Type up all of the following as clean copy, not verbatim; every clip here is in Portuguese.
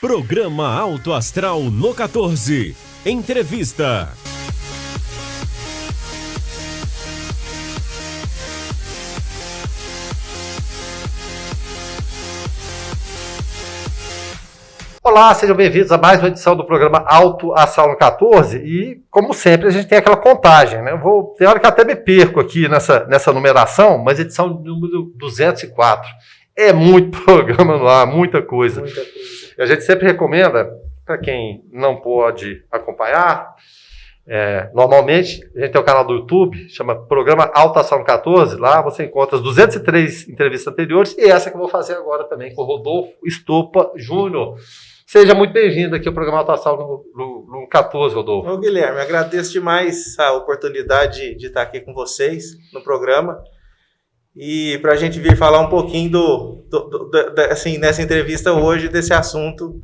Programa Alto Astral no 14. Entrevista. Olá, sejam bem-vindos a mais uma edição do programa Alto Astral no 14 e, como sempre, a gente tem aquela contagem, né? Tem hora que até me perco aqui nessa numeração, mas edição número 204. É muito programa no ar, muita coisa. E a gente sempre recomenda, para quem não pode acompanhar, normalmente a gente tem o canal do YouTube, chama Programa Alto Astral no 14, lá você encontra as 203 entrevistas anteriores e essa que eu vou fazer agora também com o Rodolfo Estopa Júnior. Seja muito bem-vindo aqui ao Programa Alto Astral no 14, Rodolfo. Ô, Guilherme, agradeço demais a oportunidade de estar aqui com vocês no programa e para a gente vir falar um pouquinho assim, nessa entrevista hoje desse assunto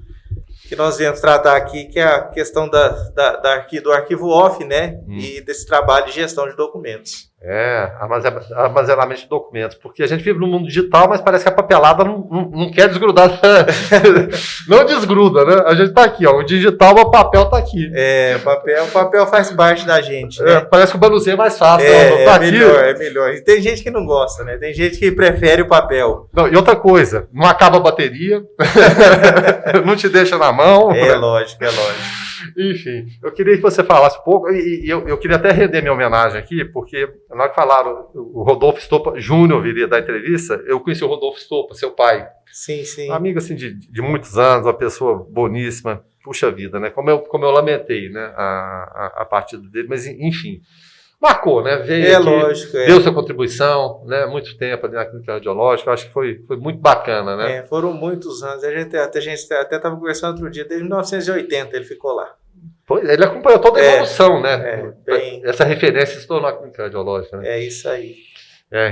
que nós viemos tratar aqui, que é a questão do arquivo off, né? E desse trabalho de gestão de documentos. Armazenamento de documentos, porque a gente vive no mundo digital, mas parece que a papelada não quer desgrudar. Não desgruda, né? A gente tá aqui, ó, o digital, o papel tá aqui. O papel faz parte da gente, né? Parece que o manuseio é mais fácil. É melhor. E tem gente que não gosta, né? Tem gente que prefere o papel. Não, e outra coisa, não acaba a bateria, não te deixa na mão. É lógico. Enfim, eu queria que você falasse um pouco, e eu queria até render minha homenagem aqui, porque na hora que falaram, o Rodolfo Estopa Júnior viria dar entrevista, eu conheci o Rodolfo Estopa, seu pai. Sim. Um amigo assim, de muitos anos, uma pessoa boníssima, puxa vida, né? Como eu lamentei, né? A partida dele, mas enfim, marcou, né? Veio aqui, lógico, deu sua contribuição, né? Muito tempo ali na clínica radiológica, eu acho que foi muito bacana, né? Foram muitos anos, a gente até estava conversando outro dia, desde 1980 ele ficou lá. Ele acompanhou toda a evolução, né? Essa referência se tornou a clínica radiológica, né? É isso aí.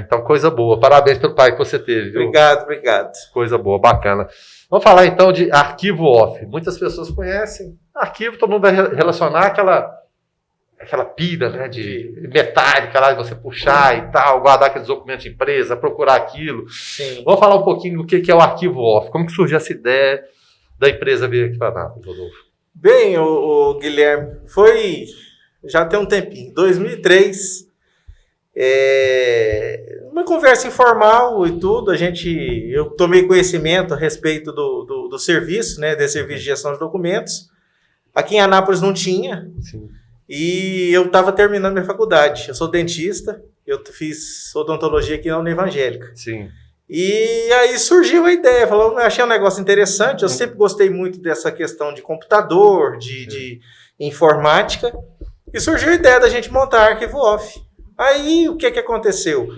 Então, coisa boa. Parabéns pelo pai que você teve, viu? Obrigado. Coisa boa, bacana. Vamos falar então de arquivo off. Muitas pessoas conhecem. Arquivo, todo mundo vai relacionar aquela pilha, né, de metálica lá, de você puxar e tal, guardar aqueles documentos de empresa, procurar aquilo. Sim. Vamos falar um pouquinho do que é o arquivo off. Como que surgiu essa ideia da empresa vir aqui para Anápolis, Rodolfo? Bem, o Guilherme, já tem um tempinho, 2003, uma conversa informal e tudo, eu tomei conhecimento a respeito do serviço, né, desse serviço de gestão de documentos. Aqui em Anápolis não tinha. Sim. E eu estava terminando minha faculdade, eu sou dentista, eu fiz odontologia aqui na Univangélica. Sim. E aí surgiu a ideia, eu achei um negócio interessante, eu sempre gostei muito dessa questão de computador, de informática, e surgiu a ideia da gente montar arquivo off. Aí o que aconteceu?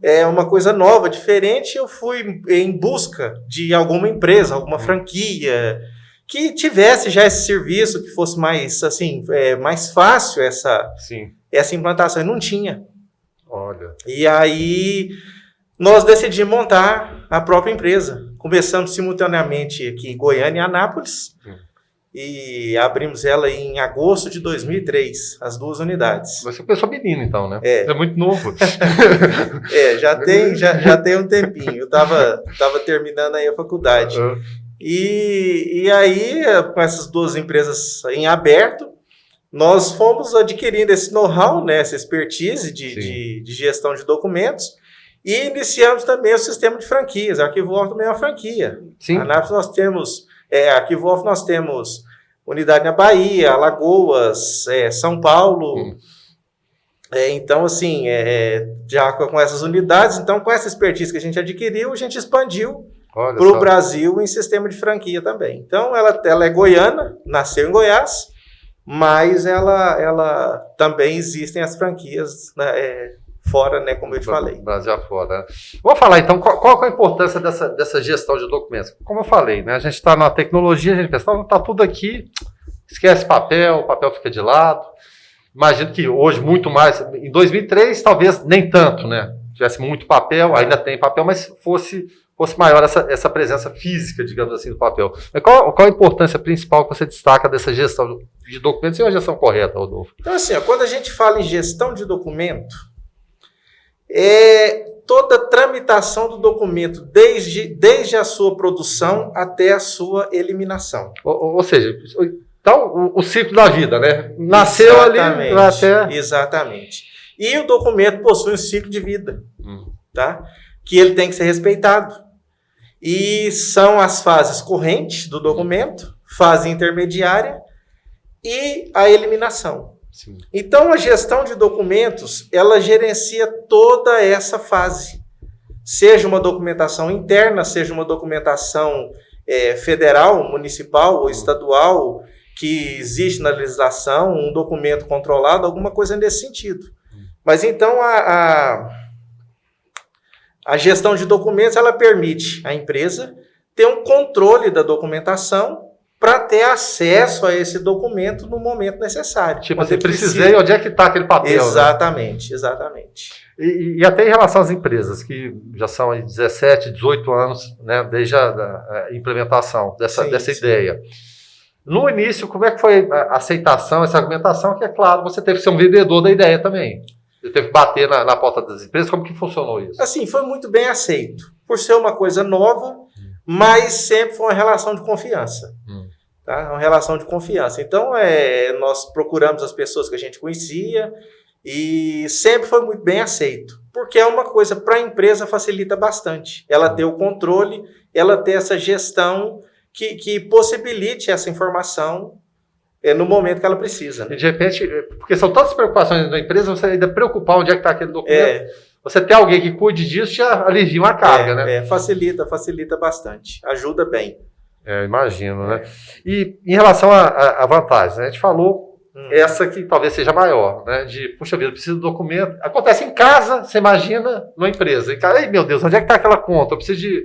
É uma coisa nova, diferente, eu fui em busca de alguma empresa, alguma franquia, que tivesse já esse serviço, que fosse mais, assim, mais fácil essa implantação, e não tinha. Olha. E aí nós decidimos montar a própria empresa. Começamos simultaneamente aqui em Goiânia e Anápolis e abrimos ela em agosto de 2003, as duas unidades. Você começou menino então, né? É muito novo. Já tem um tempinho. Eu estava terminando aí a faculdade. E aí, com essas duas empresas em aberto, nós fomos adquirindo esse know-how, né, essa expertise de gestão de documentos. E iniciamos também o sistema de franquias. Arquivo Off também é uma franquia. Sim. Na Anápolis nós temos, Arquivo Off nós temos unidade na Bahia, Alagoas, São Paulo. Então, assim, já com essas unidades, então com essa expertise que a gente adquiriu, a gente expandiu para o Brasil em sistema de franquia também. Então, ela é goiana, nasceu em Goiás, mas ela também existem as franquias, né, fora, né, como eu te falei. Brasil afora. Vamos falar então, qual é a importância dessa gestão de documentos? Como eu falei, né, a gente está na tecnologia, a gente pensa, está tudo aqui, esquece papel, o papel fica de lado. Imagino que hoje muito mais, em 2003 talvez nem tanto, né, tivesse muito papel, ainda tem papel, mas fosse maior essa presença física, digamos assim, do papel. Mas qual a importância principal que você destaca dessa gestão de documentos e uma gestão correta, Rodolfo? Então, assim, quando a gente fala em gestão de documento, é toda a tramitação do documento, desde a sua produção até a sua eliminação. Ou seja, então, o ciclo da vida, né? Nasceu Exatamente, ali até... Exatamente. E o documento possui um ciclo de vida, tá? Que ele tem que ser respeitado. E são as fases correntes do documento, fase intermediária e a eliminação. Sim. Então, a gestão de documentos, ela gerencia toda essa fase. Seja uma documentação interna, seja uma documentação federal, municipal ou estadual, que existe na legislação, um documento controlado, alguma coisa nesse sentido. Mas então a gestão de documentos, ela permite à empresa ter um controle da documentação para ter acesso a esse documento no momento necessário. Tipo, você precisei, onde é que está aquele papel? Exatamente, né? Exatamente. E até em relação às empresas, que já são aí 17, 18 anos, né, desde a implementação dessa ideia. No início, como é que foi a aceitação, essa argumentação? Que é claro, você teve que ser um vendedor da ideia também. Você teve que bater na porta das empresas. Como que funcionou isso? Assim, foi muito bem aceito. Por ser uma coisa nova, mas sempre foi uma relação de confiança. Tá? Uma relação de confiança. Então, nós procuramos as pessoas que a gente conhecia e sempre foi muito bem aceito. Porque é uma coisa, para a empresa, facilita bastante. Ela ter o controle, ela ter essa gestão que possibilite essa informação no momento que ela precisa. Né? E de repente, porque são tantas preocupações da empresa, você ainda preocupar onde é que está aquele documento. Você ter alguém que cuide disso já alivia uma carga, né? Facilita bastante. Ajuda bem. Imagino, né? E em relação a vantagens, né? A gente falou essa que talvez seja maior, né? De, puxa vida, preciso do documento. Acontece em casa, você imagina, numa empresa. E, ai, meu Deus, onde é que está aquela conta? Eu preciso de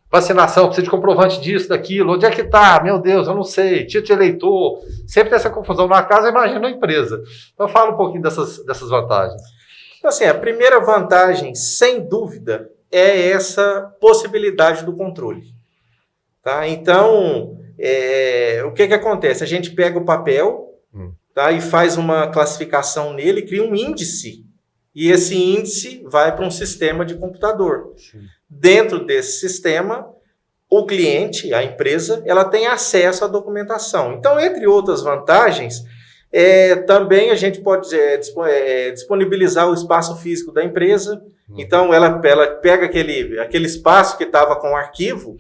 vacinação, preciso de comprovante disso, daquilo. Onde é que está? Meu Deus, eu não sei. Título de eleitor. Sempre tem essa confusão. Na casa, imagina na empresa. Então, fala um pouquinho dessas vantagens. Então, assim, a primeira vantagem, sem dúvida, é essa possibilidade do controle. Tá? Então, o que acontece? A gente pega o papel, tá? E faz uma classificação nele, cria um índice. E esse índice vai para um sistema de computador. Sim. Dentro desse sistema, o cliente, a empresa, ela tem acesso à documentação. Então, entre outras vantagens, também a gente pode disponibilizar o espaço físico da empresa. Então, ela pega aquele espaço que estava com o arquivo,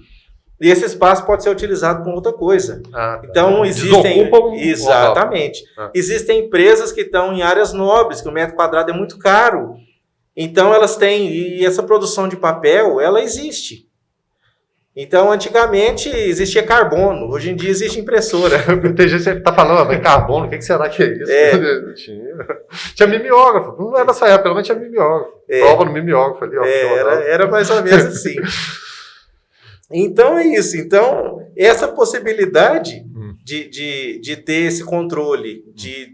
e esse espaço pode ser utilizado com outra coisa. Então, existem... Exatamente. Existem empresas que estão em áreas nobres, que o metro quadrado é muito caro. Então, elas têm... E essa produção de papel, ela existe. Então, antigamente, existia carbono. Hoje em dia, existe impressora. Tem gente que está falando, mas carbono, o que será que é isso? Tinha mimeógrafo. Não era dessa época, pelo menos tinha mimeógrafo. Prova no mimeógrafo ali. Era mais ou menos assim. Então, é isso. Então, essa possibilidade de ter esse controle,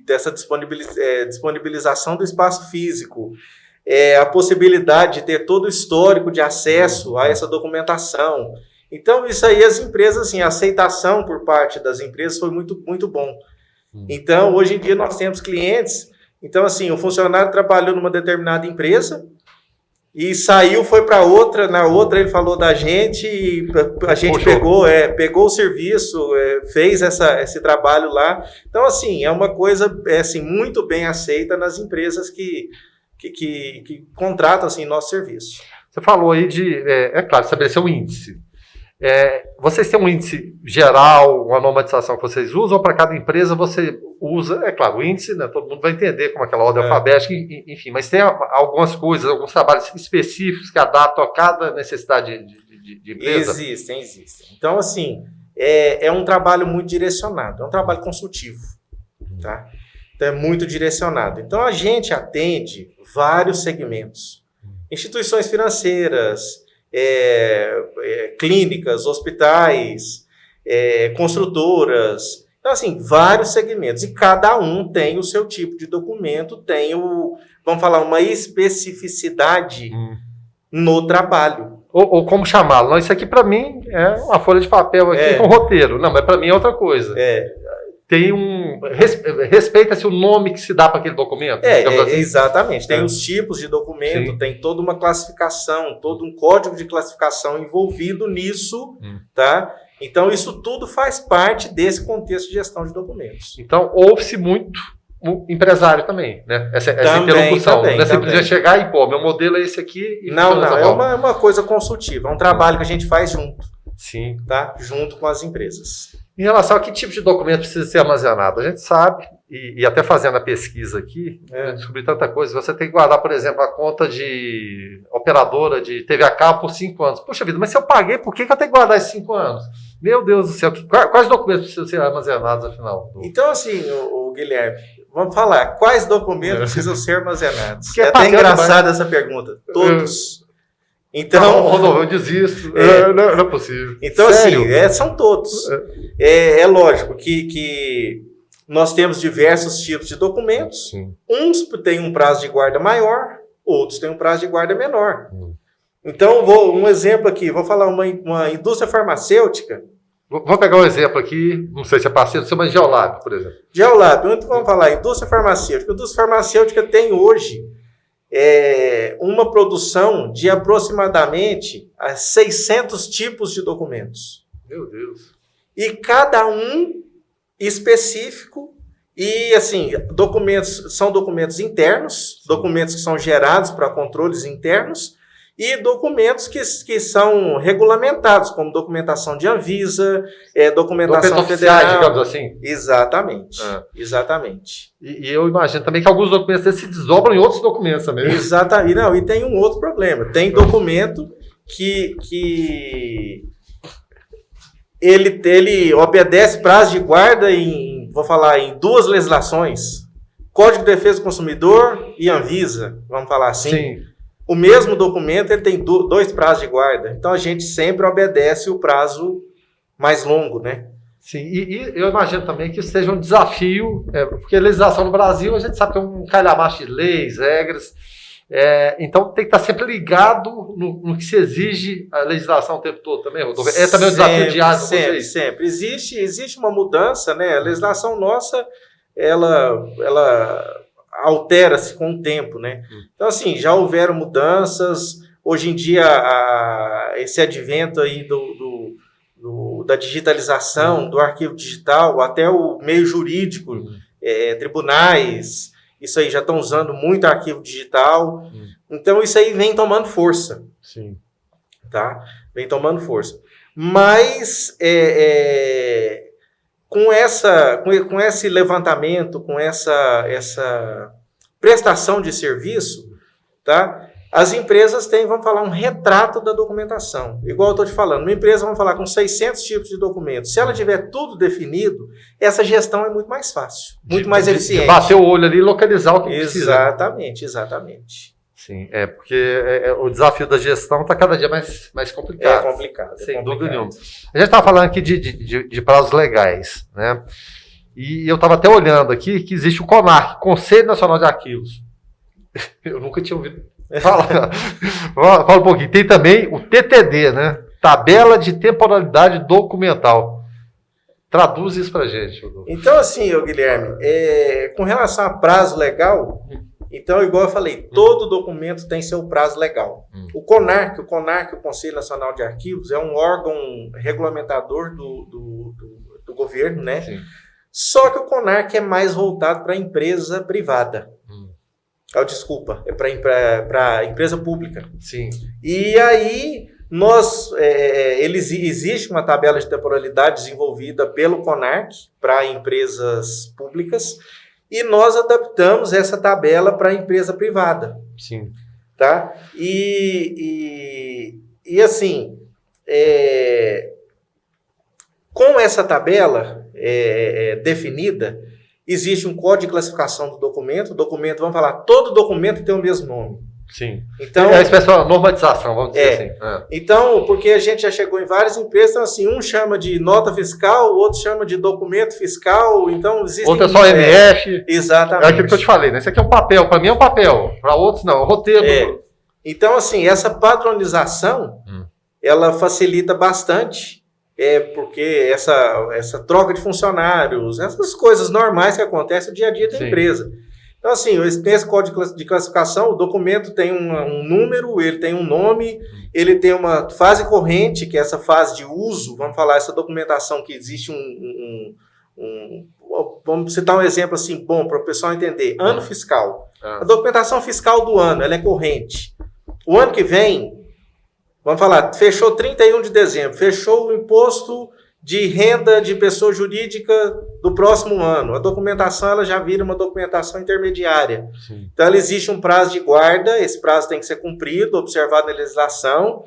dessa disponibilização do espaço físico, a possibilidade de ter todo o histórico de acesso a essa documentação. Então, isso aí, as empresas, assim, a aceitação por parte das empresas foi muito, muito bom. Então, hoje em dia, nós temos clientes. Então, assim, o funcionário trabalhou numa determinada empresa e saiu, foi para outra, na outra ele falou da gente, e a gente pegou o serviço, fez esse trabalho lá. Então, assim, é uma coisa assim, muito bem aceita nas empresas que contratam assim, nosso serviço. Você falou aí de, claro, estabelecer um índice. Vocês têm um índice geral, uma normatização que vocês usam, ou para cada empresa você usa, claro, o índice, né, todo mundo vai entender como aquela ordem alfabética, enfim, mas tem algumas coisas, alguns trabalhos específicos que adaptam a cada necessidade de empresa? Existem. Então, assim, é um trabalho muito direcionado, é um trabalho consultivo, tá? Então, é muito direcionado. Então, a gente atende vários segmentos, instituições financeiras, clínicas, hospitais, construtoras, então assim, vários segmentos, e cada um tem o seu tipo de documento, tem vamos falar, uma especificidade no trabalho. Ou como chamá-lo? Não, isso aqui para mim é uma folha de papel aqui com roteiro. Não, mas para mim é outra coisa. respeita-se o nome que se dá para aquele documento. Assim. Exatamente. Tem os tipos de documento, tem toda uma classificação, todo um código de classificação envolvido nisso, tá? Então, isso tudo faz parte desse contexto de gestão de documentos. Então, ouve-se muito o empresário também, né? Essa interlocução. Não é simplesmente chegar e, meu modelo é esse aqui. E não, é uma coisa consultiva, é um trabalho que a gente faz junto. Sim. Tá? Junto com as empresas. Em relação a que tipo de documento precisa ser armazenado, a gente sabe, e até fazendo a pesquisa aqui, eu descobri tanta coisa. Você tem que guardar, por exemplo, a conta de operadora de TV a cabo por 5 anos. Puxa vida, mas se eu paguei, por que eu tenho que guardar esses 5 anos? Meu Deus do céu, quais documentos precisam ser armazenados, afinal? Então, assim, o Guilherme, vamos falar, quais documentos precisam ser armazenados? Porque é até engraçada essa pergunta. Todos. Então, Rodolfo, eu desisto. Não é possível. Então, sério? Assim, são todos. É lógico que nós temos diversos tipos de documentos. Sim. Uns têm um prazo de guarda maior, outros têm um prazo de guarda menor. Então, um exemplo aqui, vou falar uma indústria farmacêutica. Vou pegar um exemplo aqui, não sei se é parceiro, mas Geolab, por exemplo. Geolab, onde vamos falar? Indústria farmacêutica. A indústria farmacêutica tem hoje uma produção de aproximadamente 600 tipos de documentos. Meu Deus. E cada um específico. E, assim, são documentos internos, documentos que são gerados para controles internos, e documentos que são regulamentados, como documentação de Anvisa, documentação federal. Oficiais, digamos assim. Exatamente. Exatamente. E eu imagino também que alguns documentos se desdobram em outros documentos também. Exatamente. Não, e tem um outro problema. Tem documento que ele obedece prazo de guarda em 2 legislações. Código de Defesa do Consumidor e Anvisa, vamos falar assim. Sim. O mesmo documento ele tem 2 prazos de guarda. Então, a gente sempre obedece o prazo mais longo, né? Sim, e eu imagino também que isso seja um desafio, porque a legislação no Brasil, a gente sabe que é um calhamaço de leis, regras, então tem que estar sempre ligado no que se exige a legislação o tempo todo também, Rodolfo. É também um desafio diário para vocês? Sempre. Existe uma mudança, né? A legislação nossa, ela altera-se com o tempo, né? Então, assim, já houveram mudanças. Hoje em dia, esse advento aí da digitalização, do arquivo digital, até o meio jurídico, tribunais, isso aí já estão usando muito arquivo digital. Então, isso aí vem tomando força. Sim. Tá? Vem tomando força. Mas, com esse levantamento, com essa prestação de serviço, tá? As empresas têm, vamos falar, um retrato da documentação. Igual eu estou te falando, uma empresa, vamos falar, com 600 tipos de documentos. Se ela tiver tudo definido, essa gestão é muito mais fácil, muito mais eficiente. Bater o olho ali e localizar o que precisa. Exatamente. Sim, porque o desafio da gestão está cada dia mais complicado. É complicado. Sem dúvida nenhuma. A gente estava falando aqui de prazos legais, né? E eu estava até olhando aqui que existe o CONARC, Conselho Nacional de Arquivos. Eu nunca tinha ouvido falar. Fala um pouquinho. Tem também o TTD, né? Tabela de Temporalidade Documental. Traduz isso para a gente. Então, assim, Guilherme, com relação a prazo legal... Então, igual eu falei, todo documento tem seu prazo legal. O CONARC, o Conselho Nacional de Arquivos, é um órgão regulamentador do governo, né? Sim. Só que o CONARC é mais voltado para a empresa privada. Desculpa, é para empresa pública. Sim. E aí, existe uma tabela de temporalidade desenvolvida pelo CONARC para empresas públicas, e nós adaptamos essa tabela para a empresa privada. Sim. Tá? E assim, com essa tabela definida, existe um código de classificação do documento. Vamos falar, todo documento tem o mesmo nome. Sim. Então, é a expressão normatização, vamos dizer assim. Então, porque a gente já chegou em várias empresas, então assim, um chama de nota fiscal, o outro chama de documento fiscal, então existem... Outro é só MF. Exatamente. É aquilo que eu te falei, né? Isso aqui é um papel, para mim é um papel, para outros não, é um roteiro. Então, assim, essa padronização, ela facilita bastante porque essa troca de funcionários, essas coisas normais que acontecem no dia a dia da empresa. Então, assim, nesse código de classificação, o documento tem um número, ele tem um nome, ele tem uma fase corrente, que é essa fase de uso, vamos falar, essa documentação que existe vamos citar um exemplo assim, bom, para o pessoal entender. Ano fiscal. A documentação fiscal do ano, ela é corrente. O ano que vem, vamos falar, fechou 31 de dezembro, fechou o imposto de renda de pessoa jurídica do próximo ano. A documentação ela já vira uma documentação intermediária. Sim. Então, ela existe um prazo de guarda, esse prazo tem que ser cumprido, observado na legislação,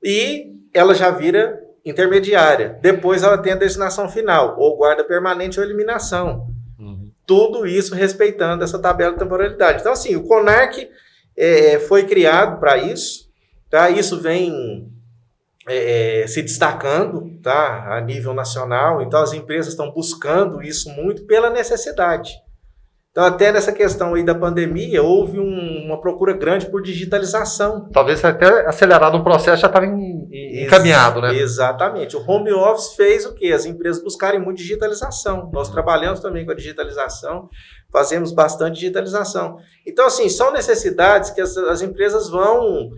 e ela já vira intermediária. Depois ela tem a destinação final, ou guarda permanente ou eliminação. Tudo isso respeitando essa tabela de temporalidade. Então, assim, o CONARC foi criado para isso, tá? Isso vem se destacando, tá? A nível nacional. Então, as empresas estão buscando isso muito pela necessidade. Então, até nessa questão aí da pandemia, houve uma procura grande por digitalização. Talvez até acelerado o processo, já estava encaminhado, né? Exatamente. O home office fez o quê? As empresas buscarem muito digitalização. Nós trabalhamos também com a digitalização, fazemos bastante digitalização. Então, assim, são necessidades que as empresas vão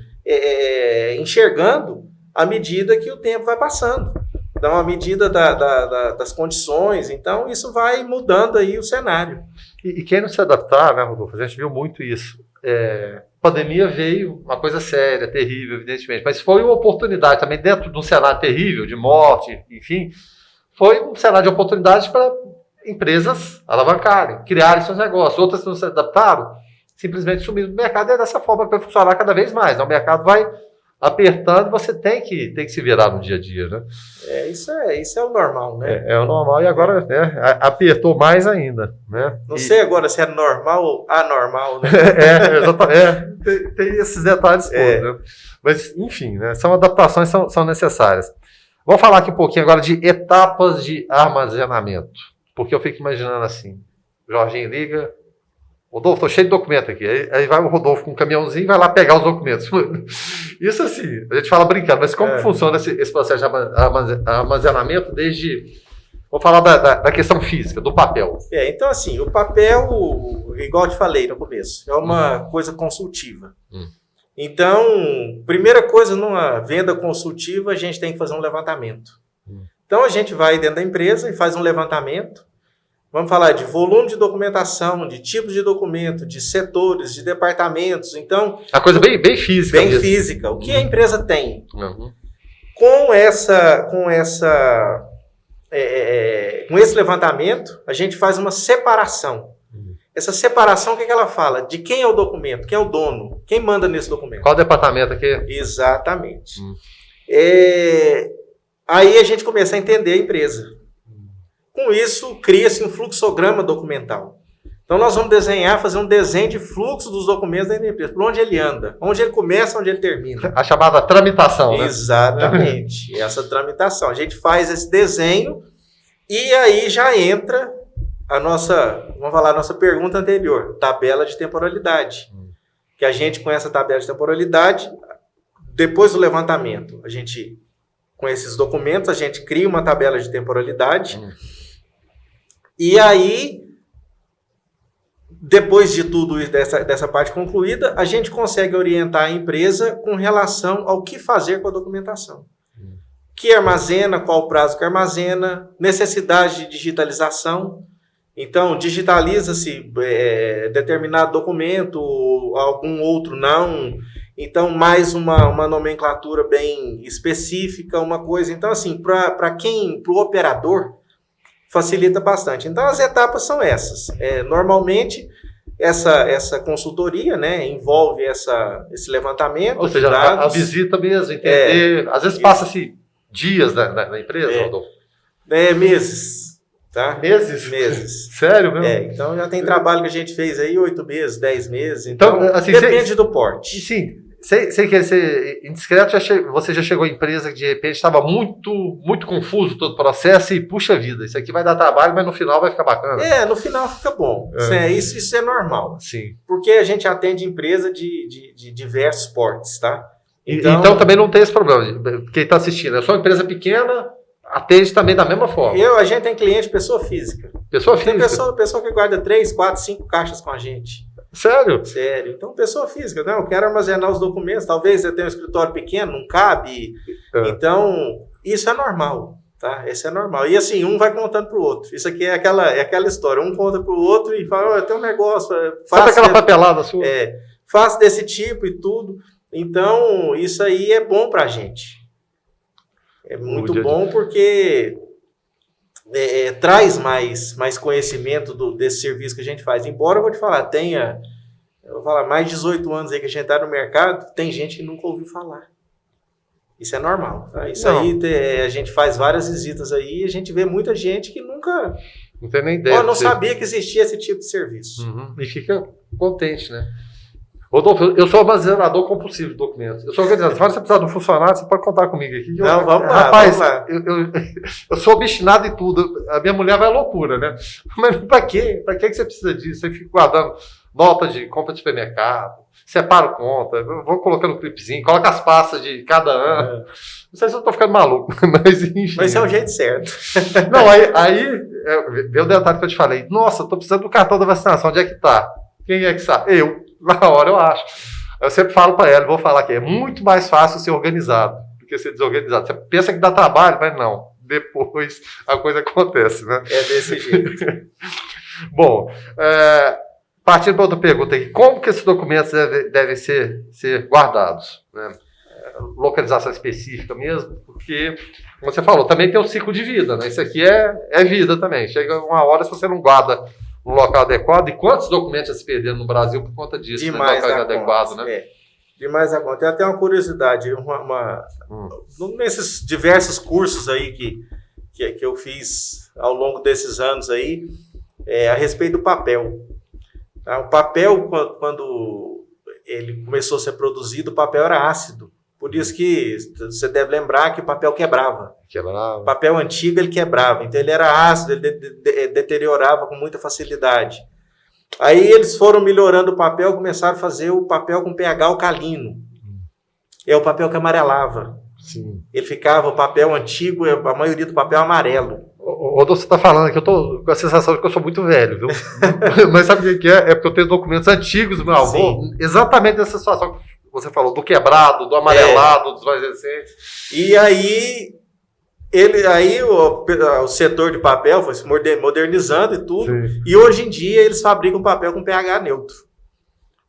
enxergando à medida que o tempo vai passando. Então, à medida das condições, então isso vai mudando aí o cenário. E quem não se adaptar, né, Rodolfo? A gente viu muito isso. A pandemia veio uma coisa séria, terrível, evidentemente, mas foi uma oportunidade também dentro de um cenário terrível, de morte, enfim, foi um cenário de oportunidade para empresas alavancarem, criarem seus negócios. Outras que não se adaptaram, simplesmente sumiram do mercado, e é dessa forma que vai funcionar cada vez mais. Né? O mercado vai apertando, você tem que se virar no dia a dia, né? Isso é o normal, né? É o normal, e agora apertou mais ainda, né? Não sei agora se é normal ou anormal, né? Exatamente. Tem esses detalhes todos, né? Mas, enfim, né? São adaptações, são necessárias. Vamos falar aqui um pouquinho agora de etapas de armazenamento, porque eu fico imaginando assim, o Jorginho liga, Rodolfo, tô cheio de documento aqui. Aí vai o Rodolfo com um caminhãozinho e vai lá pegar os documentos. Isso assim, a gente fala brincando, mas como funciona esse processo de armazenamento desde... Vou falar da questão física, do papel. Então assim, o papel, igual eu te falei no começo, é uma coisa consultiva. Então, primeira coisa, numa venda consultiva, a gente tem que fazer um levantamento. Então, a gente vai dentro da empresa e faz um levantamento. Vamos falar de volume de documentação, de tipos de documento, de setores, de departamentos. Então, a coisa bem física. Bem física. O que a empresa tem? Com esse levantamento, a gente faz uma separação. Essa separação, o que ela fala? De quem é o documento? Quem é o dono? Quem manda nesse documento? Qual departamento aqui? Exatamente. Aí a gente começa a entender a empresa. Com isso, cria-se um fluxograma documental. Então, nós vamos fazer um desenho de fluxo dos documentos da empresa, por onde ele anda, onde ele começa, onde ele termina. A chamada tramitação, né? Exatamente, essa tramitação. A gente faz esse desenho e aí já entra a nossa pergunta anterior, tabela de temporalidade. Que a gente, com essa tabela de temporalidade, depois do levantamento, com esses documentos, a gente cria uma tabela de temporalidade. E aí, depois de tudo dessa parte concluída, a gente consegue orientar a empresa com relação ao que fazer com a documentação. Que armazena, qual o prazo que armazena, necessidade de digitalização. Então, digitaliza-se determinado documento, algum outro não. Então, mais uma nomenclatura bem específica, uma coisa. Então, assim, para o operador, facilita bastante. Então, as etapas são essas. Normalmente, essa consultoria, né, envolve esse levantamento. Ou seja, a visita mesmo, entender. Às vezes passa-se dias na empresa, Rodolfo? Meses. Tá? Meses? Sério mesmo? Então, já tem trabalho que a gente fez aí 8 meses, 10 meses. Então assim, depende do porte. Sim. Sem querer ser indiscreto, você já chegou à empresa que de repente estava muito, muito confuso todo o processo e, puxa vida, isso aqui vai dar trabalho, mas no final vai ficar bacana. No final fica bom. Isso é normal. Sim. Porque a gente atende empresa de diversos portes, tá? Então também não tem esse problema. Quem está assistindo, é só uma empresa pequena, atende também da mesma forma. A gente tem cliente pessoa física. Pessoa física? Tem pessoa que guarda 3, 4, 5 caixas com a gente. Sério? Sério. Então, pessoa física, né? Eu quero armazenar os documentos. Talvez eu tenha um escritório pequeno, não cabe. Então, isso é normal, tá? Isso é normal. E assim, um vai contando pro outro. Isso aqui é aquela história. Um conta pro outro e fala, tem um negócio. Sabe aquela papelada sua? Faço desse tipo e tudo. Então, isso aí é bom pra gente. É muito bom porque traz mais conhecimento desse serviço que a gente faz. Embora, eu vou te falar, mais de 18 anos aí que a gente está no mercado, tem gente que nunca ouviu falar. Isso é normal. Tá? Isso aí, a gente faz várias visitas aí e a gente vê muita gente que nunca... Não tem nem ideia. Não sabia que existia esse tipo de serviço. E fica contente, né? Rodolfo, eu sou armazenador compulsivo de documentos. Eu sou organizador. Se você precisar de um funcionário, você pode contar comigo aqui. Vamos lá. Rapaz, eu sou obstinado em tudo. A minha mulher vai à loucura, né? Mas pra quê? Pra que você precisa disso? Você fica guardando nota de compra de supermercado, separa conta, eu vou colocando clipezinho, coloca as pastas de cada ano. Não sei se eu tô ficando maluco, mas enfim. Mas é o jeito certo. Não, aí veio o detalhe que eu te falei. Nossa, tô precisando do cartão da vacinação. Onde é que tá? Quem é que sabe? Eu. Na hora eu acho. Eu sempre falo para ela, vou falar que é muito mais fácil ser organizado do que ser desorganizado. Você pensa que dá trabalho, mas não. Depois a coisa acontece, né? É desse jeito. Bom, partindo para outra pergunta aqui. Como que esses documentos devem ser guardados? Né? Localização específica mesmo, porque, como você falou, também tem um ciclo de vida, né? Isso aqui é vida também. Chega uma hora, se você não guarda no local adequado, e quantos documentos já se perderam no Brasil por conta disso? Demais no local adequado, né? Demais a conta. Tem até uma curiosidade, nesses diversos cursos aí que eu fiz ao longo desses anos aí, a respeito do papel. Tá? O papel, quando ele começou a ser produzido, o papel era ácido. Por isso que você deve lembrar que o papel quebrava. O papel antigo ele quebrava, então ele era ácido, ele deteriorava com muita facilidade. Aí eles foram melhorando o papel, começaram a fazer o papel com pH alcalino. É o papel que amarelava. Sim. Ele ficava, o papel antigo, a maioria do papel amarelo. Você está falando que eu tô com a sensação de que eu sou muito velho, viu? Mas sabe o que é? É porque eu tenho documentos antigos do meu avô, exatamente nessa situação que você falou, do quebrado, do amarelado, dos mais recentes. E aí, o setor de papel foi se modernizando e tudo. Sim. E hoje em dia eles fabricam papel com pH neutro.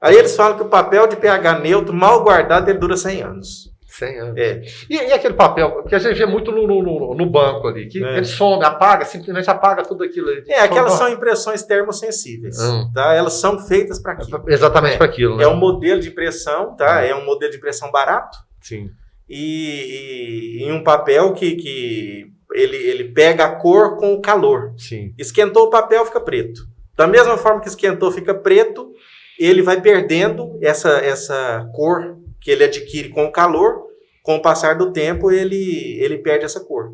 Aí eles falam que o papel de pH neutro, mal guardado, ele dura 100 anos. 100 anos. E aquele papel, que a gente vê muito no banco ali, que ele some, apaga, simplesmente apaga tudo aquilo ali. Aquelas são impressões termossensíveis. Tá? Elas são feitas para aquilo. Exatamente para aquilo. Né? É um modelo de impressão, tá? É um modelo de impressão barato. Sim. E em um papel que ele pega a cor com o calor. Sim. Esquentou o papel, fica preto. Da mesma forma que esquentou, fica preto, ele vai perdendo essa cor que ele adquire com o calor. Com o passar do tempo, ele perde essa cor.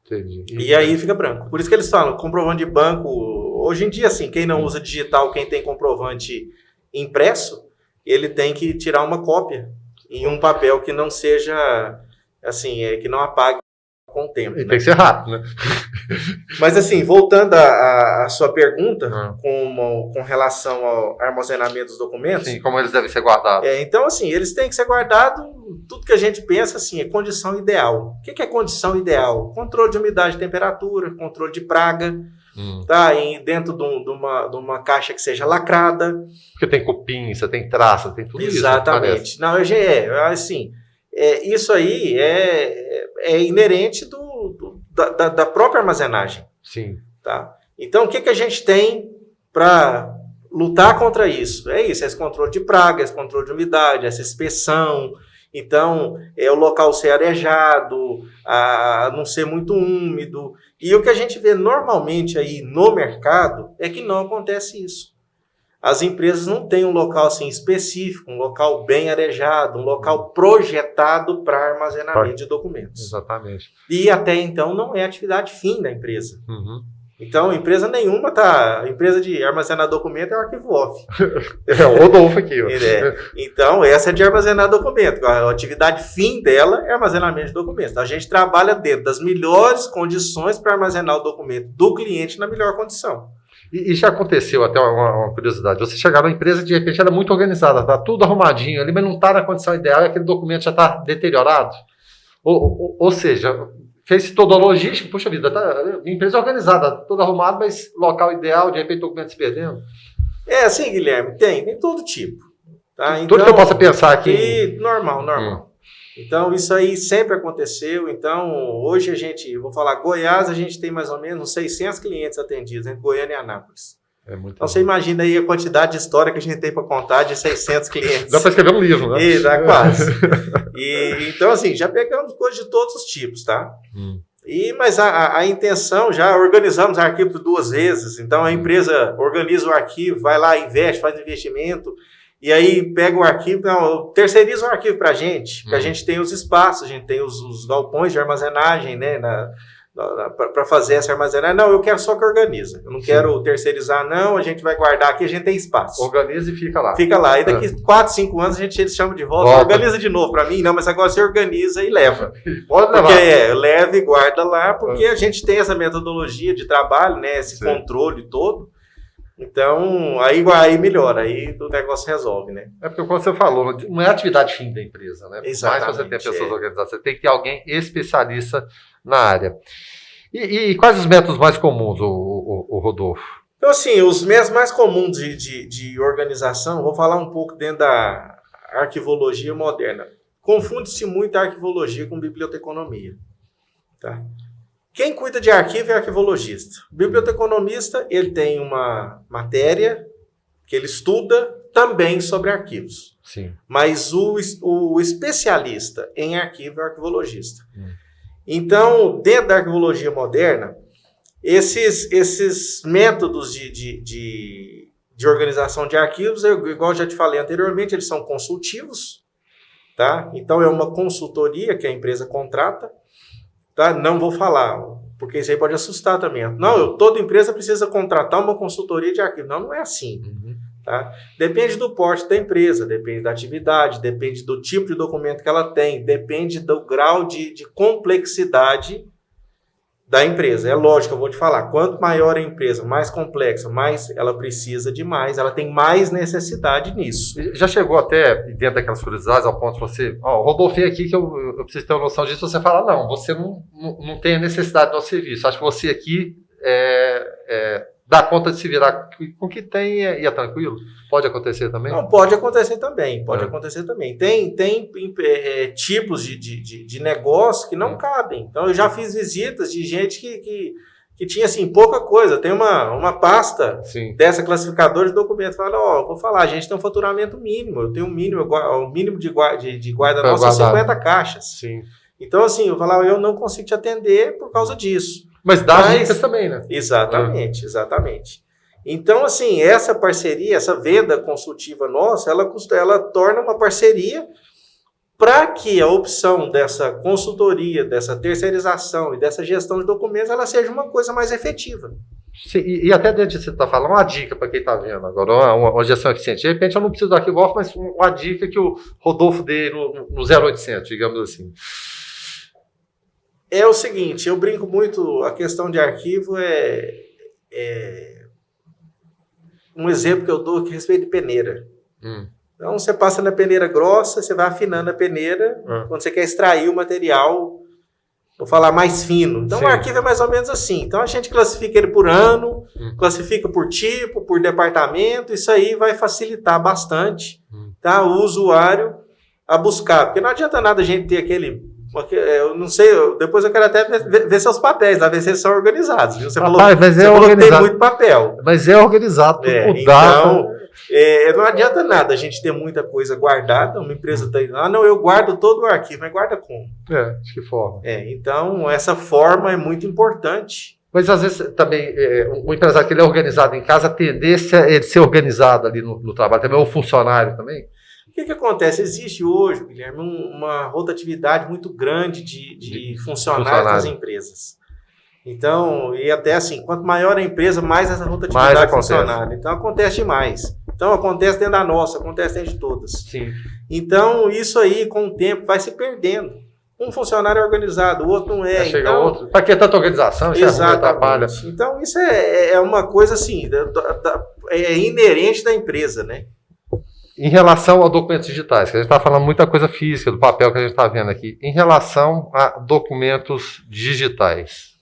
Entendi. E aí fica branco. Por isso que eles falam, comprovante de banco... Hoje em dia, assim, quem não usa digital, quem tem comprovante impresso, ele tem que tirar uma cópia em um papel que não seja, assim, que não apague com o tempo. Tem que ser rápido, né? Mas assim, voltando à sua pergunta, com relação ao armazenamento dos documentos... Sim, como eles devem ser guardados. Então, assim, eles têm que ser guardados, tudo que a gente pensa, assim, é condição ideal. O que é condição ideal? Controle de umidade e temperatura, controle de praga, tá? Dentro de uma caixa que seja lacrada. Porque tem cupim, você tem traça, tem tudo isso. Exatamente. Não, assim, isso aí é inerente da própria armazenagem. Sim. Tá? Então, o que a gente tem para lutar contra isso? É isso, esse controle de praga, esse controle de umidade, essa inspeção. Então, o local ser arejado, a não ser muito úmido. E o que a gente vê normalmente aí no mercado é que não acontece isso. As empresas não têm um local assim específico, um local bem arejado, um local projetado para armazenamento de documentos. Exatamente. E até então não é atividade fim da empresa. Então, empresa de armazenar documento é o arquivo off. É o Rodolfo aqui. Ó. Então, essa é de armazenar documento. A atividade fim dela é armazenamento de documentos. Então, a gente trabalha dentro das melhores condições para armazenar o documento do cliente na melhor condição. E já aconteceu, até uma curiosidade, você chegar numa empresa de repente ela é muito organizada, está tudo arrumadinho ali, mas não está na condição ideal e aquele documento já está deteriorado. Ou seja, fez toda a logística, puxa vida, a empresa é organizada, toda arrumada, mas local ideal, de repente o documento se perdendo. É assim, Guilherme, tem todo tipo. Tá? Tudo que eu possa pensar aqui. Normal. Então, isso aí sempre aconteceu. Então, hoje vou falar, Goiás, a gente tem mais ou menos 600 clientes atendidos entre Goiânia e Anápolis. Então, você imagina aí a quantidade de história que a gente tem para contar de 600 clientes. Dá para escrever um livro, né? Dá quase. Então, assim, já pegamos coisas de todos os tipos, tá? Mas a intenção, já organizamos arquivos 2 vezes. Então, a empresa organiza o arquivo, vai lá, investe, faz investimento. E aí pega o arquivo, terceiriza o arquivo para a gente, porque a gente tem os espaços, a gente tem os galpões de armazenagem, né, para fazer essa armazenagem. Não, eu quero só que organiza, eu não quero terceirizar, não, a gente vai guardar aqui, a gente tem espaço. Organiza e fica lá. Fica lá, e daqui 4, 5 anos eles chamam de volta, organiza de novo para mim, não, mas agora você organiza e leva. Pode levar. Porque leva e guarda lá, porque a gente tem essa metodologia de trabalho, né, esse controle todo. Então, aí melhora, aí o negócio resolve, né? É porque, como você falou, não é a atividade fim da empresa, né? Exatamente. Mais você tem pessoas organizadas, você tem que ter alguém especialista na área. E quais os métodos mais comuns, o Rodolfo? Então, assim, os métodos mais comuns de organização, vou falar um pouco dentro da arquivologia moderna. Confunde-se muito a arquivologia com biblioteconomia, tá? Quem cuida de arquivo é arquivologista. O biblioteconomista, ele tem uma matéria que ele estuda também sobre arquivos. Sim. Mas o especialista em arquivo é o arquivologista. Então, dentro da arquivologia moderna, esses métodos de organização de arquivos, igual eu já te falei anteriormente, eles são consultivos, tá? Então, é uma consultoria que a empresa contrata. Tá? Não vou falar, porque isso aí pode assustar também. Não, toda empresa precisa contratar uma consultoria de arquivo. Não é assim. Tá? Depende do porte da empresa, depende da atividade, depende do tipo de documento que ela tem, depende do grau de complexidade da empresa. É lógico, eu vou te falar, quanto maior a empresa, mais complexa, mais ela precisa de mais, ela tem mais necessidade nisso. Já chegou até, dentro daquelas curiosidades, ao ponto de você, o Rodolfo aqui que eu preciso ter uma noção disso, você fala, não, você não tem a necessidade do nosso serviço, acho que você aqui dá conta de se virar com o que tem e é tranquilo? Pode acontecer também? Não, pode acontecer também, acontecer também. Tem tipos de negócio que não cabem. Então, eu já fiz visitas de gente que tinha, assim, pouca coisa. Tem uma pasta dessa classificadora de documentos. Fala, vou falar, a gente tem um faturamento mínimo. Eu tenho um mínimo, o mínimo de guarda nossa são 50 caixas. Sim. Então, assim, eu falava, eu não consigo te atender por causa disso. Mas dá dicas também, né? Exatamente. Então, assim, essa parceria, essa venda consultiva nossa, ela torna uma parceria para que a opção dessa consultoria, dessa terceirização e dessa gestão de documentos, ela seja uma coisa mais efetiva. Sim, e até dentro de você está falando, uma dica para quem está vendo agora, uma gestão eficiente. De repente eu não preciso do arquivo off, mas uma dica que o Rodolfo dê no 0800, digamos assim. É o seguinte, eu brinco muito, a questão de arquivo um exemplo que eu dou que respeito de peneira. Então, você passa na peneira grossa, você vai afinando a peneira, quando você quer extrair o material, vou falar mais fino. Então, o arquivo é mais ou menos assim. Então, a gente classifica ele por ano, classifica por tipo, por departamento, isso aí vai facilitar bastante, tá, o usuário a buscar. Porque não adianta nada a gente ter eu não sei, depois eu quero até ver seus papéis, ver se eles são organizados. Viu? Você falou que tem muito papel. Mas é organizado, então, não adianta nada a gente ter muita coisa guardada, uma empresa tem, não, eu guardo todo o arquivo, mas guarda como? De que forma? Então, essa forma é muito importante. Mas às vezes também, o empresário que ele é organizado em casa, a tendência é de ser organizado ali no trabalho, também é um funcionário também? O que acontece? Existe hoje, Guilherme, uma rotatividade muito grande de funcionários nas empresas. Então, e até assim, quanto maior a empresa, mais essa rotatividade funcionária. Então, acontece demais. Então, acontece dentro da nossa, acontece dentro de todas. Sim. Então, isso aí, com o tempo, vai se perdendo. Um funcionário é organizado, o outro não é. Chega então, outro. Para que tanta organização? Exatamente. Então, isso é uma coisa assim, é inerente da empresa, né? Em relação a documentos digitais, que a gente está falando muita coisa física, do papel que a gente está vendo aqui. Em relação a documentos digitais.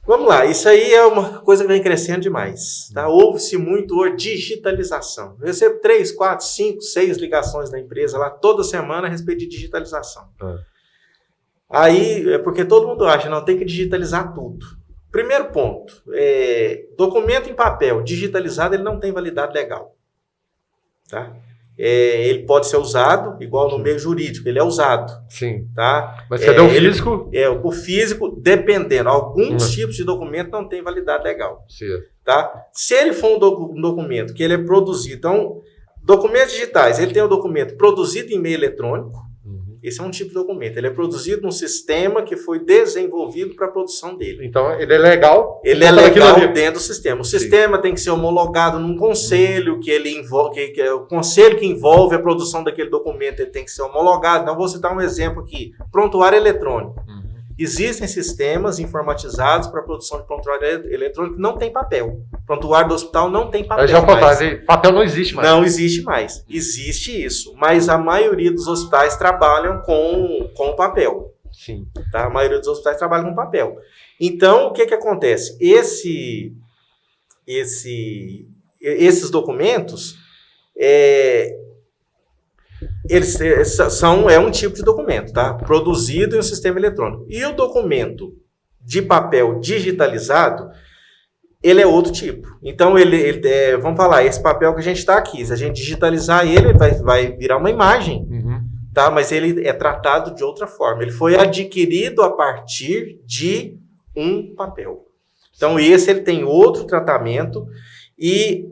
Vamos lá, isso aí é uma coisa que vem crescendo demais. Tá? Houve-se muito a digitalização. Eu recebo 3, 4, 5, 6 ligações da empresa lá toda semana a respeito de digitalização. Aí, é porque todo mundo acha, não, tem que digitalizar tudo. Primeiro ponto, documento em papel digitalizado, ele não tem validade legal. Tá? Ele pode ser usado, igual no meio jurídico, ele é usado. Sim. Tá? Mas cadê o físico? O físico, dependendo. Alguns tipos de documento não tem validade legal. Sim. Tá? Se ele for um documento que ele é produzido, então, documentos digitais, ele tem o documento produzido em meio eletrônico. Esse é um tipo de documento. Ele é produzido num sistema que foi desenvolvido para a produção dele. Então, ele é legal? Ele é legal dentro do sistema. O sistema tem que ser homologado num conselho, que ele envolve, que é o conselho que envolve a produção daquele documento, ele tem que ser homologado. Então, vou citar um exemplo aqui. Prontuário eletrônico. Existem sistemas informatizados para a produção de prontuário eletrônico que não tem papel. Prontuário do hospital não tem papel. Papel não existe mais. Não existe mais. Existe isso. Mas a maioria dos hospitais trabalham com papel. Sim. Tá? A maioria dos hospitais trabalham com papel. Então, o que acontece? Esses documentos, eles é um tipo de documento, tá? Produzido em um sistema eletrônico. E o documento de papel digitalizado, ele é outro tipo. Então, vamos falar, esse papel que a gente está aqui, se a gente digitalizar ele vai virar uma imagem, tá? Mas ele é tratado de outra forma. Ele foi adquirido a partir de um papel. Então, ele tem outro tratamento e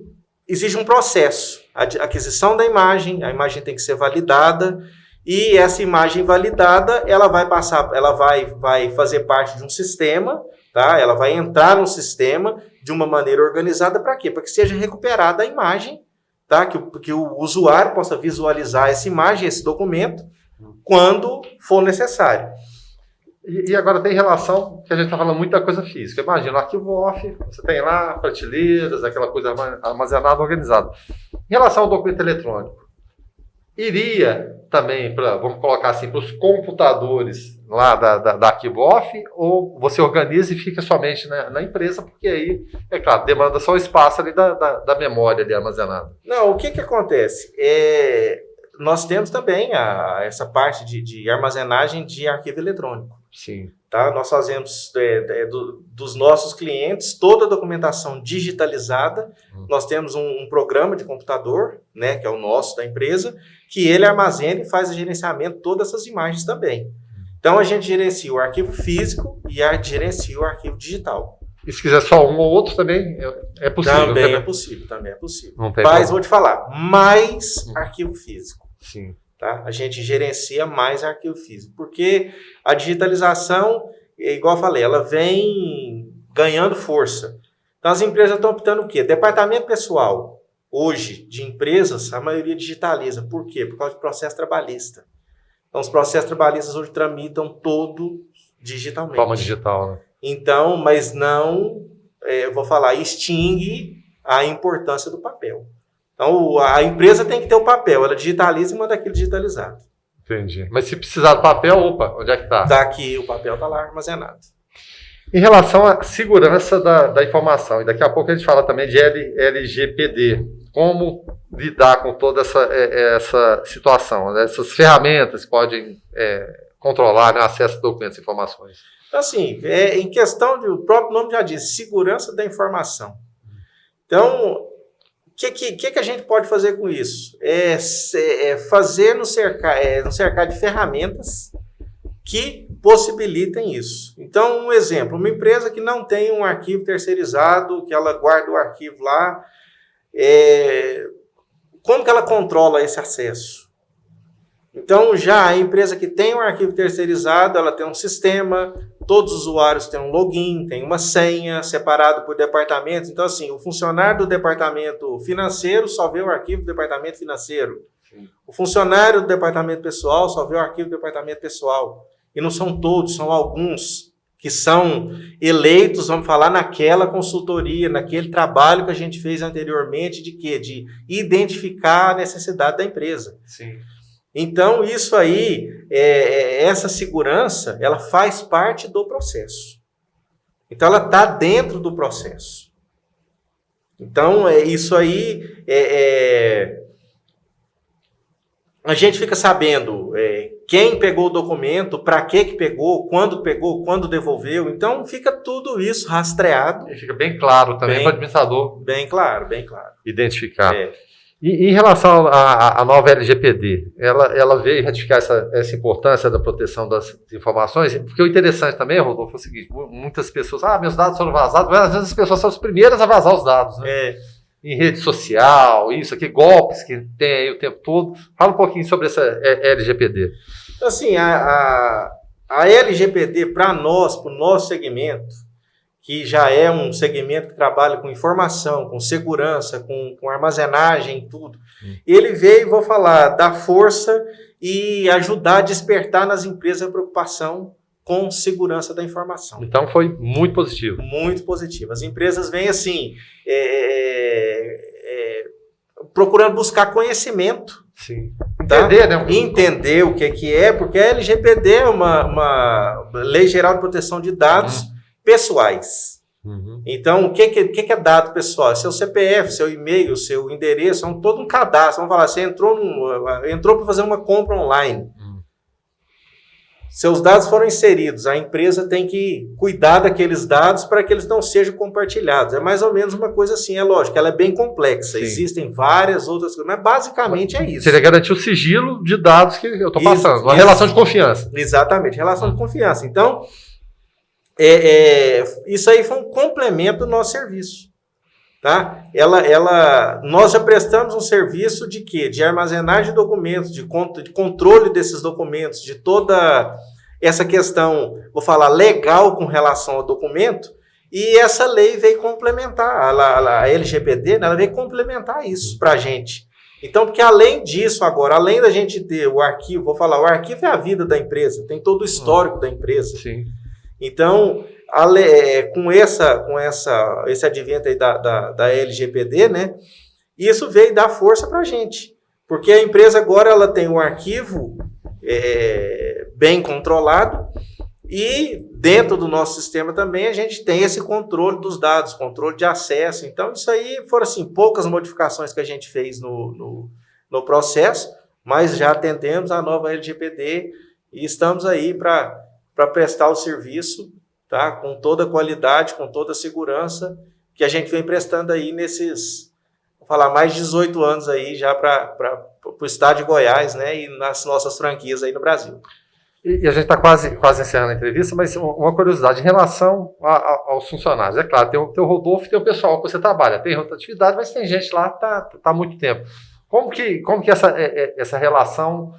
existe um processo. A aquisição da imagem, a imagem tem que ser validada, e essa imagem validada, ela vai fazer parte de um sistema, tá? Ela vai entrar no sistema de uma maneira organizada para quê? Para que seja recuperada a imagem, tá? Que o usuário possa visualizar essa imagem, esse documento, quando for necessário. E agora tem relação, que a gente está falando muito da coisa física. Imagina, o arquivo off, você tem lá prateleiras, aquela coisa armazenada, organizada. Em relação ao documento eletrônico, iria também, vamos colocar assim, para os computadores lá da arquivo off, ou você organiza e fica somente na empresa, porque aí, é claro, demanda só o espaço ali da memória ali armazenada. Não, o que acontece? Nós temos também essa parte de armazenagem de arquivo eletrônico. Sim. Tá? Nós fazemos dos nossos clientes toda a documentação digitalizada. Nós temos um programa de computador, né, que é o nosso, da empresa, que ele armazena e faz o gerenciamento de todas essas imagens também. Então, a gente gerencia o arquivo físico e gerencia o arquivo digital. E se quiser só um ou outro também é possível? Também é possível. Não tem Mas problema. vou te falar, mais arquivo físico. Sim. Tá? A gente gerencia mais arquivo físico, porque a digitalização, igual eu falei, ela vem ganhando força. Então, as empresas estão optando o quê? Departamento pessoal, hoje, de empresas, a maioria digitaliza. Por quê? Por causa de processo trabalhista. Então, os processos trabalhistas hoje tramitam todo digitalmente. Forma digital, né? Então, mas não, eu vou falar, extingue a importância do papel. Então, a empresa tem que ter o papel, ela digitaliza e manda aquilo digitalizado. Entendi. Mas se precisar do papel, onde é que está? Está aqui, o papel está lá armazenado. Em relação à segurança da informação, e daqui a pouco a gente fala também de LGPD, como lidar com toda essa situação, né? Essas ferramentas que podem controlar, né, acesso a documentos e informações. Então, assim, em questão o próprio nome já diz, segurança da informação. Então, o que a gente pode fazer com isso? Fazer nos cercar de ferramentas que possibilitem isso. Então, um exemplo, uma empresa que não tem um arquivo terceirizado, que ela guarda o arquivo lá, como que ela controla esse acesso? Então, já a empresa que tem um arquivo terceirizado, ela tem um sistema todos os usuários têm um login, tem uma senha separado por departamento. Então, assim, o funcionário do departamento financeiro só vê o arquivo do departamento financeiro. Sim. O funcionário do departamento pessoal só vê o arquivo do departamento pessoal. E não são todos, são alguns que são eleitos, vamos falar, naquela consultoria, naquele trabalho que a gente fez anteriormente, de quê? De identificar a necessidade da empresa. Sim. Então, isso aí, essa segurança, ela faz parte do processo. Então, ela está dentro do processo. Então, isso aí, a gente fica sabendo quem pegou o documento, para que pegou, quando devolveu. Então, fica tudo isso rastreado. E fica bem claro também para o administrador. Bem claro. Identificar. E em relação à nova LGPD, ela veio retificar essa importância da proteção das informações, porque o interessante também, Rodolfo, é o seguinte, muitas pessoas, meus dados foram vazados, mas às vezes as pessoas são as primeiras a vazar os dados, né? Em rede social, isso aqui, golpes que tem aí o tempo todo. Fala um pouquinho sobre essa LGPD. Assim, a LGPD, para nós, para o nosso segmento, que já é um segmento que trabalha com informação, com segurança, com armazenagem, tudo, ele veio, vou falar, dar força e ajudar a despertar nas empresas a preocupação com segurança da informação. Então foi muito positivo. Muito positivo. As empresas vêm assim, procurando buscar conhecimento. Sim. Tá? Entender, né? Entender o que é, porque a LGPD é uma Lei Geral de Proteção de Dados pessoais. Então, o que é dado pessoal? Seu CPF, seu e-mail, seu endereço, é todo um cadastro. Vamos falar, você entrou para fazer uma compra online. Seus dados foram inseridos, a empresa tem que cuidar daqueles dados para que eles não sejam compartilhados. É mais ou menos uma coisa assim, é lógico, ela é bem complexa. Sim. Existem várias outras coisas, mas basicamente é isso. Seria garantir o sigilo de dados que eu estou passando, uma relação de confiança. Exatamente, relação de confiança. Então, isso aí foi um complemento do nosso serviço. Tá? Nós já prestamos um serviço de quê? De armazenagem de documentos, de controle desses documentos, de toda essa questão, vou falar, legal com relação ao documento, e essa lei veio complementar, a LGPD, né, ela veio complementar isso para a gente. Então, porque além disso agora, além da gente ter o arquivo, vou falar, o arquivo é a vida da empresa, tem todo o histórico da empresa. Sim. Então, com esse advento aí da LGPD, né, isso veio dar força para a gente, porque a empresa agora ela tem um arquivo bem controlado e dentro do nosso sistema também a gente tem esse controle dos dados, controle de acesso. Então, isso aí foram assim, poucas modificações que a gente fez no processo, mas já atendemos a nova LGPD e estamos aí para prestar o serviço, tá? Com toda a qualidade, com toda a segurança que a gente vem prestando aí nesses, vou falar, mais de 18 anos aí já para o estado de Goiás, né? E nas nossas franquias aí no Brasil. E a gente está quase encerrando a entrevista, mas uma curiosidade em relação aos funcionários. É claro, tem o Rodolfo e tem o pessoal que você trabalha, tem rotatividade, mas tem gente lá que está há muito tempo. Como que essa relação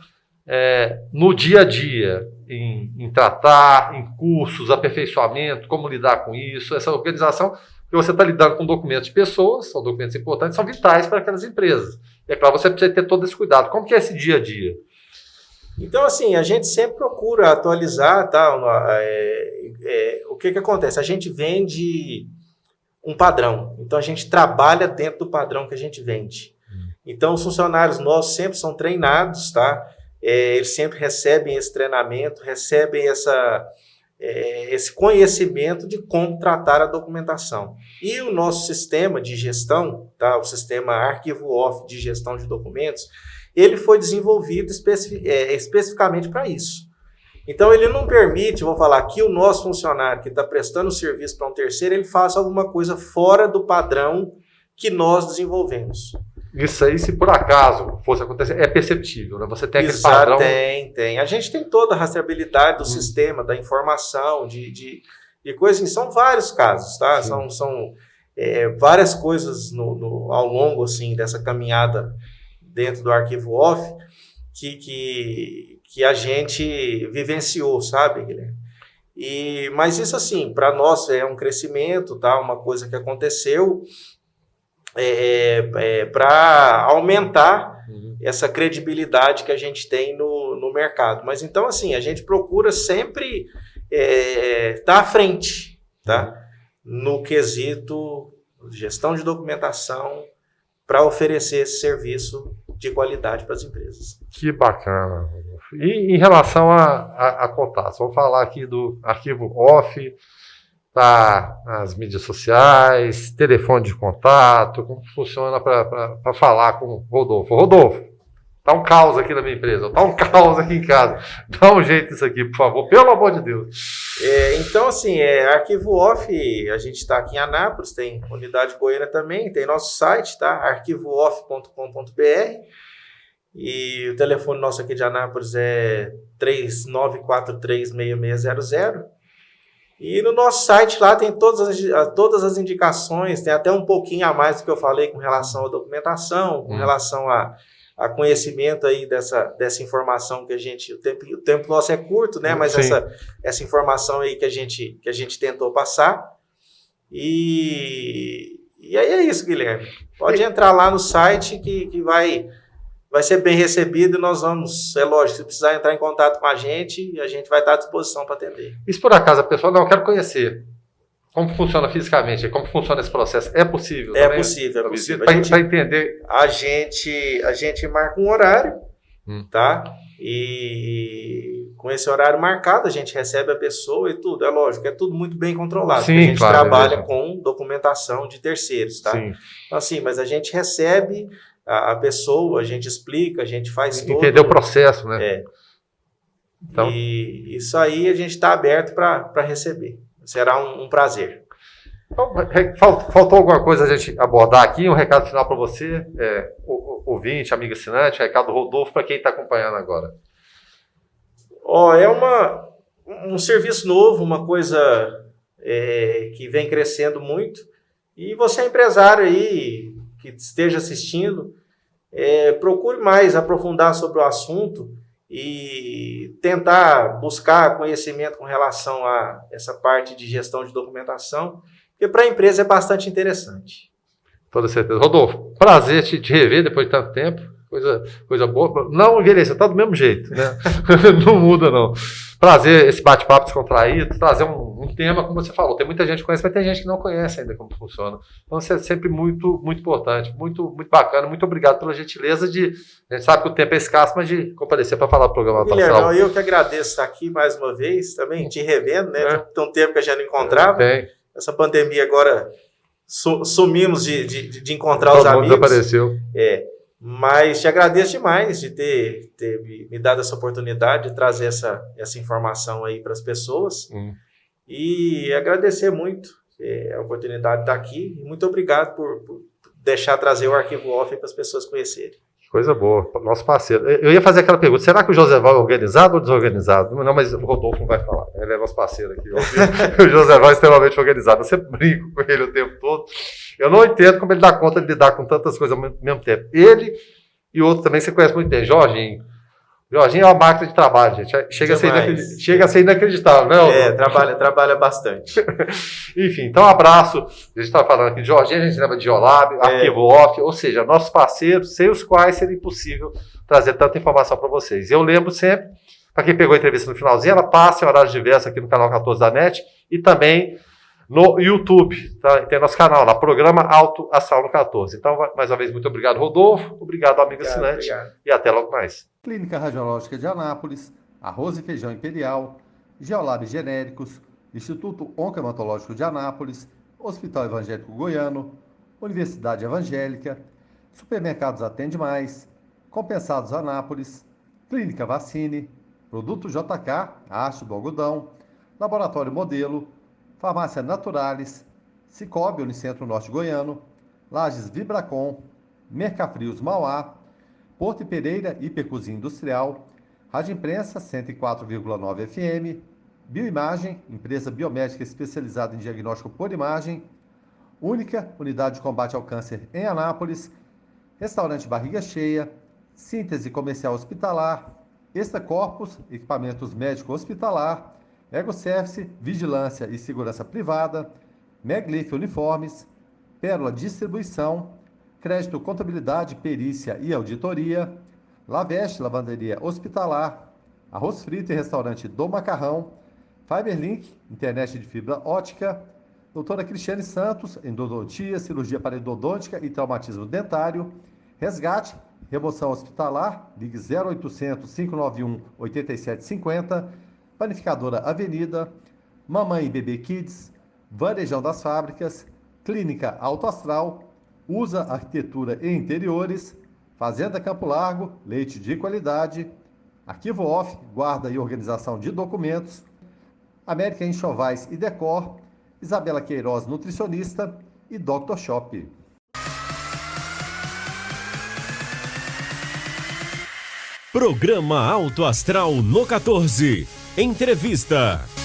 no dia a dia, em tratar, em cursos, aperfeiçoamento, como lidar com isso, essa organização, porque você está lidando com documentos de pessoas, são documentos importantes, são vitais para aquelas empresas. E é claro, você precisa ter todo esse cuidado. Como que é esse dia a dia? Então, assim, a gente sempre procura atualizar, tá? O que acontece? A gente vende um padrão, então a gente trabalha dentro do padrão que a gente vende. Então, os funcionários nossos sempre são treinados, tá? Eles sempre recebem esse treinamento, recebem esse conhecimento de como tratar a documentação. E o nosso sistema de gestão, tá? O sistema ArquivoOffice de gestão de documentos, ele foi desenvolvido especificamente para isso. Então, ele não permite, vou falar, que o nosso funcionário que está prestando serviço para um terceiro, ele faça alguma coisa fora do padrão que nós desenvolvemos. Isso aí, se por acaso fosse acontecer, é perceptível, né? Você tem aquele padrão... Tem. A gente tem toda a rastreabilidade do sistema, da informação, de coisas assim. São vários casos, tá? São várias coisas ao longo, assim, dessa caminhada dentro do ArquivoOffice que a gente vivenciou, sabe, Guilherme? Mas isso, assim, para nós é um crescimento, tá? Uma coisa que aconteceu para aumentar essa credibilidade que a gente tem no mercado. Mas então, assim, a gente procura sempre estar à frente, tá? No quesito gestão de documentação para oferecer esse serviço de qualidade para as empresas. Que bacana. E em relação a contatos, vamos falar aqui do arquivo off, tá, as mídias sociais, telefone de contato, como funciona para falar com o Rodolfo. Rodolfo, tá um caos aqui na minha empresa, tá um caos aqui em casa. Dá um jeito nisso aqui, por favor, pelo amor de Deus. Então, assim, arquivo off, a gente está aqui em Anápolis, tem unidade Goiânia também, tem nosso site, tá? arquivooff.com.br. E o telefone nosso aqui de Anápolis é 39436600. E no nosso site lá tem todas as indicações, tem até um pouquinho a mais do que eu falei com relação à documentação, com relação a conhecimento aí dessa informação que a gente... O tempo nosso é curto, né? Mas essa informação aí que a gente tentou passar. E aí é isso, Guilherme. Pode entrar lá no site que vai ser bem recebido e nós vamos, é lógico, se precisar entrar em contato com a gente vai estar à disposição para atender. E se por acaso a pessoa, não, eu quero conhecer como funciona fisicamente, como funciona esse processo, é possível? É possível. Para entender. A gente marca um horário, tá? E com esse horário marcado, a gente recebe a pessoa e tudo, é lógico, é tudo muito bem controlado, porque a gente trabalha com documentação de terceiros, tá? Sim. Então, assim, mas a gente recebe a pessoa, a gente explica, a gente faz tudo. Entender o processo, né? Então, e isso aí a gente está aberto para receber. Será um prazer. Então, faltou alguma coisa a gente abordar aqui? Um recado final para você, ouvinte, amigo assinante, recado do Rodolfo para quem está acompanhando agora. É um serviço novo, uma coisa que vem crescendo muito. E você é empresário aí, que esteja assistindo, procure mais aprofundar sobre o assunto e tentar buscar conhecimento com relação a essa parte de gestão de documentação, porque para a empresa é bastante interessante. Toda certeza. Rodolfo, prazer te rever depois de tanto tempo. Coisa boa. Não envelheceu, tá do mesmo jeito, né? Não muda, não. Prazer esse bate-papo descontraído, trazer um tema, como você falou. Tem muita gente que conhece, mas tem gente que não conhece ainda como funciona. Então, isso é sempre muito, muito importante, muito, muito bacana. Muito obrigado pela gentileza de... A gente sabe que o tempo é escasso, mas de comparecer para falar do programa. Guilherme, eu que agradeço estar aqui mais uma vez, também te revendo, né? Tem um tempo que a gente não encontrava. Essa pandemia agora, sumimos de encontrar os amigos. Todo mundo desapareceu. Mas te agradeço demais de ter me dado essa oportunidade de trazer essa informação aí para as pessoas. E agradecer muito a oportunidade de estar aqui. Muito obrigado por deixar trazer o arquivo off para as pessoas conhecerem. Coisa boa, nosso parceiro. Eu ia fazer aquela pergunta, será que o Joséval é organizado ou desorganizado? Não, mas o Rodolfo não vai falar, ele é nosso parceiro aqui. O Joséval é extremamente organizado, você brinca com ele o tempo todo. Eu não entendo como ele dá conta de lidar com tantas coisas ao mesmo tempo. Ele e outro também você conhece muito bem, Jorginho. Jorginho é uma máquina de trabalho, gente. Chega a ser inacreditável, né? Trabalha bastante. Enfim, então um abraço. A gente estava falando aqui de Jorginho, a gente lembra de Geolab, Arquivo Off, ou seja, nossos parceiros, sem os quais seria impossível trazer tanta informação para vocês. Eu lembro sempre, para quem pegou a entrevista no finalzinho, ela passa em horários diversos aqui no canal 14 da NET e também no YouTube, tá? Tem nosso canal lá, Programa Alto Astral no 14. Então, mais uma vez, muito obrigado, Rodolfo. Obrigado, amigo assinante. E até logo mais. Clínica Radiológica de Anápolis, Arroz e Feijão Imperial, Geolab Genéricos, Instituto Oncohematológico de Anápolis, Hospital Evangélico Goiano, Universidade Evangélica, Supermercados Atende Mais, Compensados Anápolis, Clínica Vacine, Produto JK, Haste do Algodão, Laboratório Modelo, Farmácia Naturalis, Cicobi, Unicentro Norte Goiano, Lages Vibracom, Mercafrios Mauá, Porto Pereira, Hipercozinha Industrial, Rádio Imprensa 104,9 FM, Bioimagem, empresa biomédica especializada em diagnóstico por imagem, Única, unidade de combate ao câncer em Anápolis, Restaurante Barriga Cheia, Síntese Comercial Hospitalar, Extra Corpus, equipamentos médico hospitalar, EgoService, Vigilância e Segurança Privada, Meglif Uniformes, Pérola Distribuição, Crédito Contabilidade, Perícia e Auditoria, Laveste Lavanderia Hospitalar, Arroz Frito e Restaurante do Macarrão, Fiberlink, Internet de Fibra Ótica, Doutora Cristiane Santos, Endodontia, Cirurgia Parodôntica e Traumatismo Dentário, Resgate, Remoção Hospitalar, ligue 0800 591 8750, Panificadora Avenida, Mamãe e Bebê Kids, Varejão das Fábricas, Clínica Alto Astral, USA Arquitetura e Interiores, Fazenda Campo Largo, leite de qualidade, Arquivo Off, guarda e organização de documentos, América Enxovais e Decor, Isabela Queiroz, nutricionista, e Dr. Shop. Programa Alto Astral no 14. Entrevista.